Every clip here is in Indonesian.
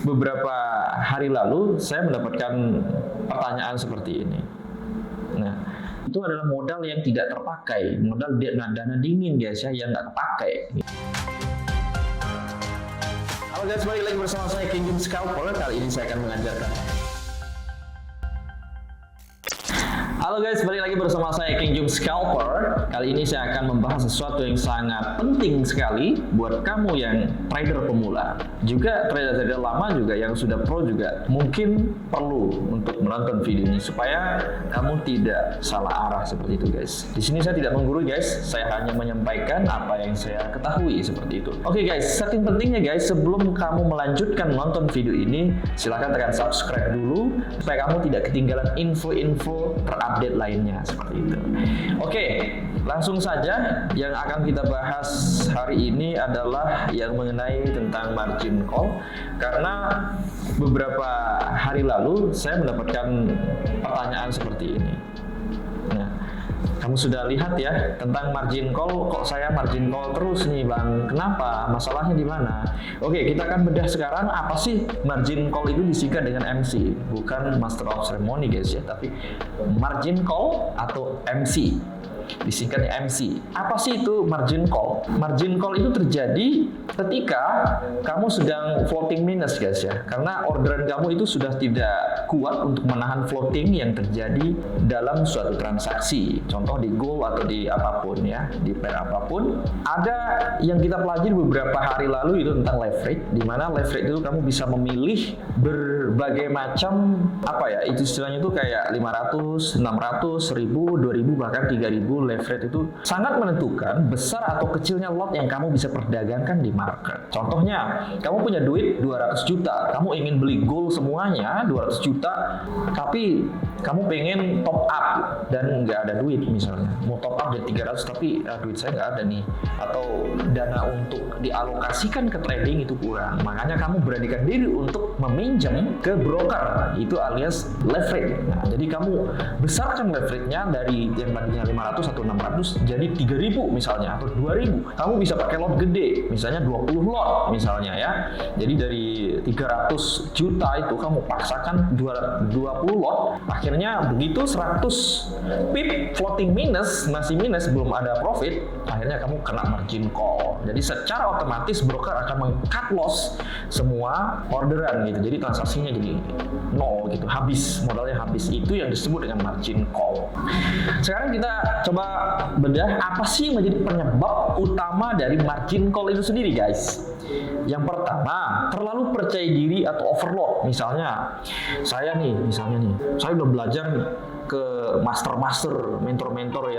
beberapa hari lalu saya mendapatkan pertanyaan seperti ini. Nah, itu adalah modal yang tidak terpakai, modal dana dingin guys ya, yang nggak terpakai. Halo guys, balik lagi bersama saya King Jim Scalper. Kali ini saya akan mengajarkan. Halo guys, balik lagi bersama saya King Jim Scalper. Kali ini saya akan membahas sesuatu yang sangat penting sekali buat kamu yang trader pemula. Juga trader-trader lama juga yang sudah pro juga mungkin perlu untuk menonton video ini supaya kamu tidak salah arah seperti itu guys. Di sini saya tidak menggurui guys, saya hanya menyampaikan apa yang saya ketahui seperti itu. Oke guys, saking pentingnya guys, sebelum kamu melanjutkan menonton video ini, silahkan tekan subscribe dulu supaya kamu tidak ketinggalan info-info terupdate lainnya seperti itu. Oke, langsung saja yang akan kita bahas hari ini adalah yang mengenai tentang margin call, karena beberapa hari lalu saya mendapatkan pertanyaan seperti ini. Nah, kamu sudah lihat ya tentang margin call, kok saya margin call terus nih Bang, kenapa? Masalahnya di mana? Oke, kita akan bedah sekarang apa sih margin call itu disingkat dengan MC, bukan Master of Ceremony guys ya, tapi margin call atau MC. Disingkatnya MC. Apa sih itu margin call? Margin call itu terjadi ketika kamu sedang floating minus guys ya, karena orderan kamu itu sudah tidak kuat untuk menahan floating yang terjadi dalam suatu transaksi, contoh di gold atau di apapun ya, di pair apapun. Ada yang kita pelajari beberapa hari lalu itu tentang leverage, di mana leverage itu kamu bisa memilih berbagai macam apa ya, itu istilahnya itu kayak 500, 600, 1000, 2000 bahkan 3000. Leverage itu sangat menentukan besar atau kecilnya lot yang kamu bisa perdagangkan di market. Contohnya, kamu punya duit 200 juta, kamu ingin beli gold semuanya 200 juta, tapi kamu pengen top up dan nggak ada duit misalnya. Mau top up dari 300 tapi duit saya nggak ada nih, atau dana untuk dialokasikan ke trading itu kurang. Makanya kamu beranikan diri untuk meminjam ke broker, itu alias leverage. Nah, jadi kamu besarkan leverage-nya dari yang tadinya 500 atau 600 jadi 3000 misalnya atau 2000. Kamu bisa pakai lot gede, misalnya 20 lot misalnya ya. Jadi dari 300 juta itu kamu paksakan 20 lot, akhirnya begitu 100 pip floating minus, masih minus, belum ada profit, akhirnya kamu kena margin call. Jadi secara otomatis broker akan meng-cut loss semua orderan gitu. Jadi transaksinya jadi nol gitu, habis, modalnya habis. Itu yang disebut dengan margin call. Sekarang kita coba bedah apa sih yang menjadi penyebab utama dari margin call itu sendiri guys. Yang pertama, terlalu percaya diri atau overload. Misalnya saya saya udah belajar ke master-master, mentor-mentor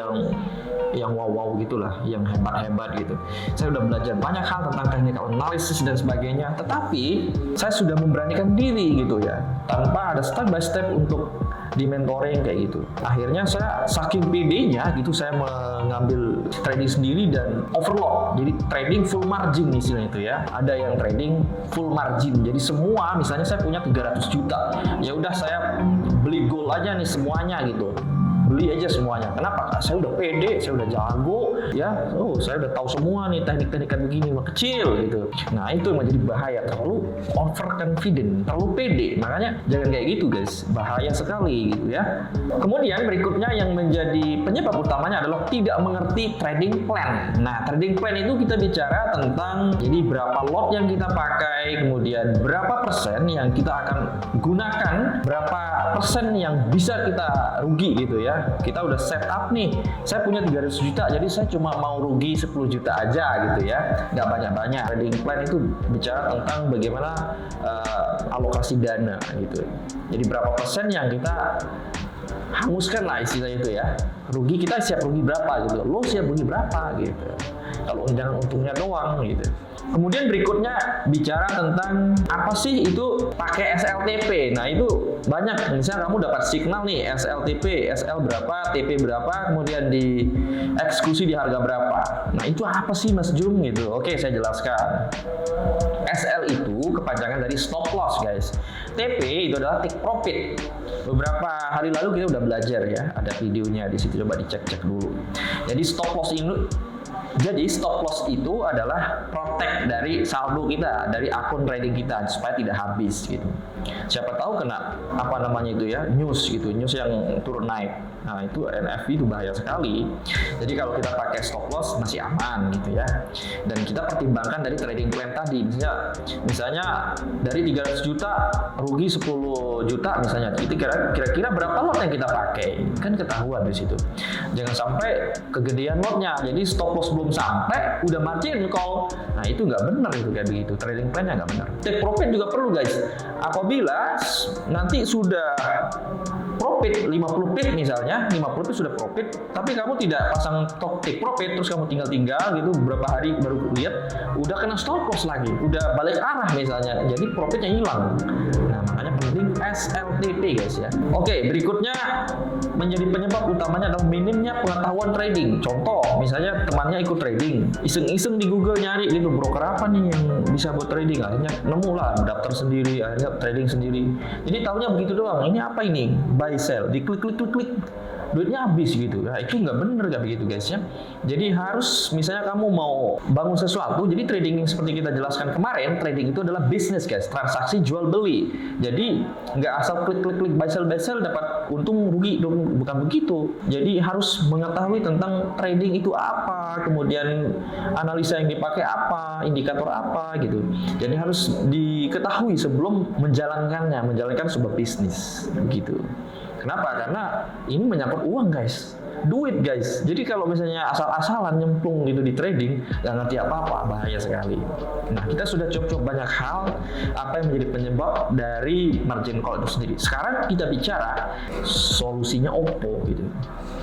yang wow gitulah, yang hebat-hebat gitu. Saya udah belajar banyak hal tentang technical analysis dan sebagainya, tetapi saya sudah memberanikan diri gitu ya, tanpa ada step by step untuk di mentoring kayak gitu. Akhirnya saya saking pedenya gitu, saya mengambil trading sendiri dan overload. Jadi trading full margin istilahnya itu ya. Ada yang trading full margin. Jadi semua, misalnya saya punya 300 juta. Ya udah saya beli gold aja nih semuanya gitu. Beli aja semuanya. Kenapa? Saya udah pede, saya udah jago, ya. Saya udah tahu semua nih teknik-teknik begini, mah kecil gitu. Nah, itu yang menjadi bahaya, terlalu overconfident, terlalu pede. Makanya jangan kayak gitu, guys. Bahaya sekali gitu ya. Kemudian berikutnya yang menjadi penyebab utamanya adalah tidak mengerti trading plan. Nah, trading plan itu kita bicara tentang jadi berapa lot yang kita pakai, kemudian berapa persen yang kita akan gunakan, berapa persen yang bisa kita rugi gitu ya. Kita udah set up nih, saya punya 300 juta, jadi saya cuma mau rugi 10 juta aja gitu ya, nggak banyak-banyak. Trading plan itu bicara tentang bagaimana alokasi dana gitu. Jadi berapa persen yang kita hanguskan lah istilahnya itu ya. Rugi, kita siap rugi berapa gitu, lo siap rugi berapa gitu. Kalau jangan untungnya doang gitu. Kemudian berikutnya bicara tentang apa sih itu pakai SLTP. Nah, itu banyak. Misalnya kamu dapat signal nih SLTP, SL berapa, TP berapa, kemudian di eksekusi di harga berapa. Nah, itu apa sih Mas Jum gitu? Oke, saya jelaskan. SL itu kepanjangan dari stop loss guys. TP itu adalah take profit. Beberapa hari lalu kita udah belajar ya, ada videonya di situ, coba dicek-cek dulu. Jadi stop loss Jadi stop loss itu adalah protect dari saldo kita, dari akun trading kita supaya tidak habis gitu. Siapa tahu kena apa namanya itu ya, news gitu, news yang turun naik. Nah itu NFP itu bahaya sekali. Jadi kalau kita pakai stop loss masih aman gitu ya. Dan kita pertimbangkan dari trading plan tadi. Misalnya dari 300 juta rugi 10 juta misalnya. Itu kira-kira berapa lot yang kita pakai? Kan ketahuan di situ. Jangan sampai kegedean lotnya. Jadi stop loss belum sampai udah margin call. Nah itu nggak benar itu kayak begitu. Trading plan-nya nggak benar. Take profit juga perlu guys. Apabila nanti sudah profit 50 pip misalnya, 50 pip sudah profit, tapi kamu tidak pasang take profit, terus kamu tinggal gitu beberapa hari baru lihat udah kena stop loss lagi, udah balik arah misalnya, jadi profitnya hilang. Nah makanya penting SLTP guys ya. Oke, berikutnya menjadi penyebab utamanya adalah minimnya pengetahuan trading. Contoh, misalnya temannya ikut trading, iseng-iseng di Google nyari gitu broker apa nih yang bisa buat trading, akhirnya nemu lah, daftar sendiri, akhirnya trading sendiri. Jadi tahunya begitu doang. Ini apa ini? Buy sell, diklik, duitnya habis gitu. Nah, itu nggak bener nggak begitu guys ya. Jadi harus misalnya kamu mau bangun sesuatu, jadi trading yang seperti kita jelaskan kemarin, trading itu adalah bisnis guys, transaksi jual beli. Jadi nggak asal klik buy sell dapat untung rugi, bukan begitu. Jadi harus mengetahui tentang trading itu apa, kemudian analisa yang dipakai apa, indikator apa gitu. Jadi harus diketahui sebelum menjalankan sebuah bisnis gitu. Kenapa? Karena ini menyangkut uang guys, duit guys. Jadi kalau misalnya asal-asalan nyemplung gitu di trading, nggak ngerti apa-apa, bahaya sekali. Nah kita sudah coba banyak hal apa yang menjadi penyebab dari margin call itu sendiri. Sekarang kita bicara solusinya Oppo gitu.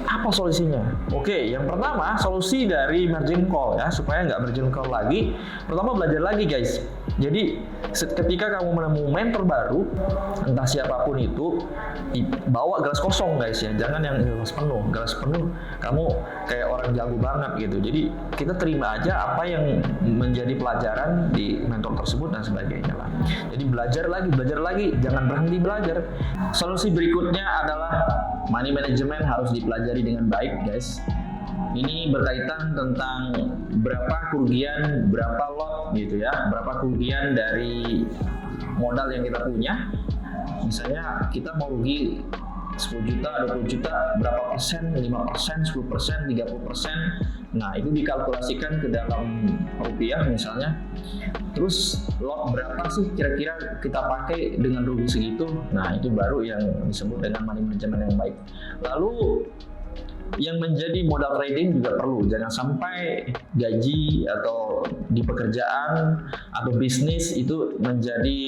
Apa solusinya? Oke, yang pertama solusi dari margin call ya, supaya nggak margin call lagi. Pertama belajar lagi guys. Jadi ketika kamu menemukan mentor baru, entah siapapun itu, bawa gelas kosong guys ya, jangan yang gelas penuh. Gelas penuh kamu kayak orang jago banget gitu. Jadi kita terima aja apa yang menjadi pelajaran di mentor tersebut dan sebagainya lah. Jadi belajar lagi, jangan berhenti belajar. Solusi berikutnya adalah money management harus dipelajari dengan baik guys. Ini berkaitan tentang berapa kerugian, berapa lot gitu ya, berapa kerugian dari modal yang kita punya. Misalnya kita mau rugi 10 juta, 20 juta, berapa persen, 5%, 10%, 30%. Nah itu dikalkulasikan ke dalam rupiah misalnya. Terus lot berapa sih kira-kira kita pakai dengan rugi segitu. Nah itu baru yang disebut dengan money management yang baik. Lalu yang menjadi modal trading juga perlu, jangan sampai gaji atau di pekerjaan atau bisnis itu menjadi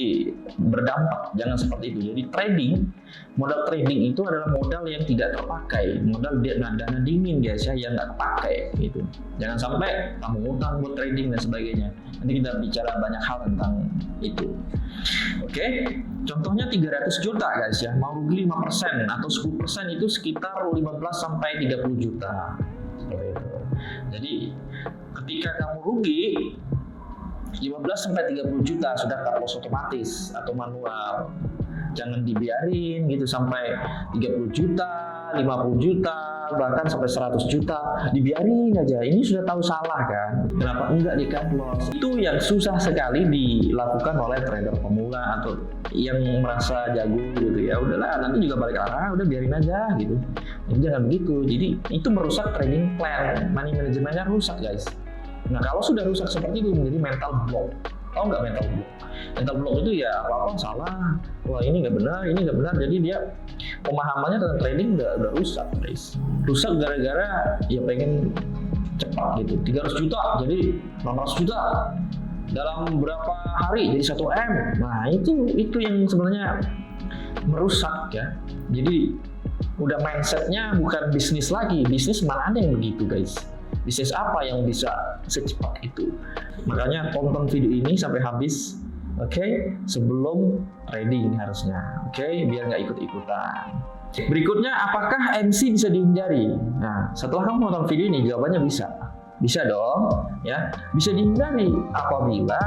berdampak, jangan seperti itu. Jadi modal trading itu adalah modal yang tidak terpakai, modal dana dingin guys ya, yang nggak terpakai gitu. Jangan sampai kamu ngutang buat trading dan sebagainya. Nanti kita bicara banyak hal tentang itu. Oke, contohnya 300 juta guys ya, mau rugi 5% atau 10% itu sekitar 15 sampai 30 juta. Seperti itu. Jadi ketika kamu rugi 15 sampai 30 juta sudah cut loss otomatis atau manual. Jangan dibiarin gitu sampai 30 juta, 50 juta, bahkan sampai 100 juta. Dibiarin aja. Ini sudah tahu salah kan? Kenapa enggak di cut loss? Itu yang susah sekali dilakukan oleh trader pemula atau yang merasa jago gitu ya. Udahlah nanti juga balik arah, udah biarin aja gitu. Jadi jangan begitu. Jadi itu merusak trading plan, money manajemennya rusak guys. Nah kalau sudah rusak seperti itu menjadi mental block. Tahu nggak mental block? Mental block itu ya apa salah, wah ini nggak benar, jadi dia pemahamannya tentang trading udah rusak guys. Rusak gara-gara ya pengen cepat gitu, 300 juta jadi 600 juta dalam berapa hari jadi 1M. Nah itu yang sebenarnya merusak ya. Jadi udah mindsetnya bukan bisnis lagi, bisnis mana ada yang begitu guys. Bisnis apa yang bisa secepat itu? Makanya tonton video ini sampai habis, oke? Sebelum trading harusnya, oke? Biar nggak ikut-ikutan. Berikutnya, apakah MC bisa dihindari? Nah, setelah kamu nonton video ini, jawabannya bisa. Bisa dong, ya. Bisa dihindari apabila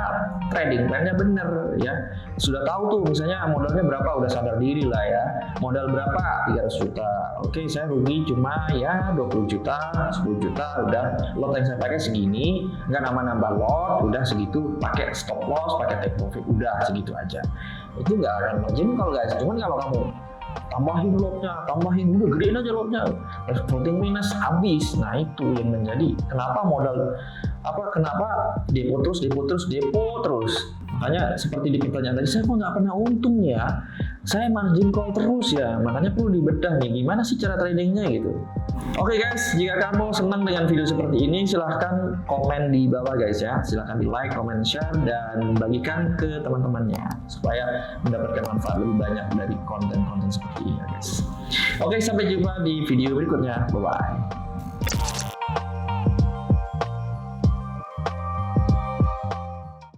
trading plan-nya benar, ya. Sudah tahu tuh, misalnya modalnya berapa, udah sadar diri lah ya. Modal berapa? 300 juta. Oke, saya rugi cuma ya 20 juta, 10 juta, udah lot yang saya pakai segini, nggak nambah-nambah lot, udah segitu, pakai stop loss, pakai take profit, udah segitu aja. Itu nggak akan margin call guys. Cuman kalau kamu tambahin lotnya, tambahin, udah gedein aja lotnya, floating minus habis. Nah itu yang menjadi kenapa modal kenapa depo terus. Makanya seperti di pertanyaan tadi, saya kok nggak pernah untung ya, saya margin call terus ya. Makanya perlu dibedah nih, gimana sih cara tradingnya gitu. Oke guys, jika kamu senang dengan video seperti ini, silahkan komen di bawah guys ya. Silahkan di like, comment, share, dan bagikan ke teman-temannya supaya mendapatkan manfaat lebih banyak dari konten-konten seperti ini guys. Oke, sampai jumpa di video berikutnya. Bye-bye.